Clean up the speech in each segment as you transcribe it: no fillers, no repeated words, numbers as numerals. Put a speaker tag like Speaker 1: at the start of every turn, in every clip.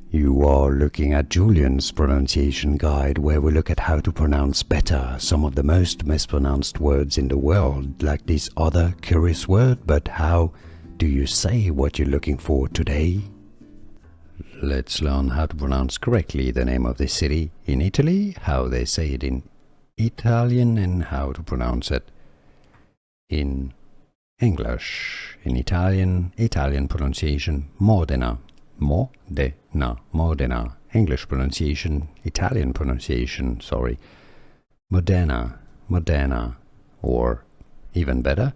Speaker 1: You are looking at Julian's pronunciation guide, where we look at how to pronounce better some of the most mispronounced words in the world, like this other curious word. But how do you say what you're looking for today? Let's learn how to pronounce correctly the name of the city in Italy, how they say it in Italian, and how to pronounce it in English. In Italian pronunciation Modena, Modena, Modena. English pronunciation, Italian pronunciation, Modena, Modena. Or even better,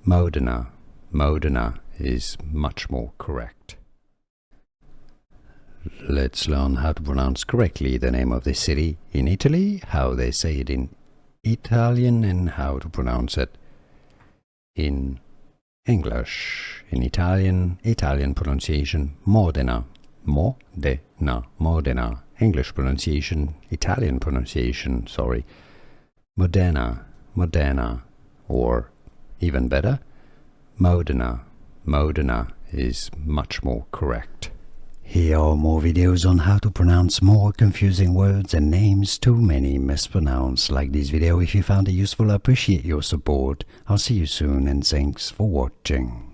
Speaker 1: Modena, Modena is much more correct. Let's learn how to pronounce correctly the name of the city in Italy, how they say it in Italian, and how to pronounce it in English. In Italian pronunciation Modena, Modena, Modena. English pronunciation, Italian pronunciation, Modena, Modena. Or even better, Modena, Modena is much more correct. Here are more videos on how to pronounce more confusing words and names too many mispronounced. Like this video if you found it useful. I appreciate your support. I'll see you soon and thanks for watching.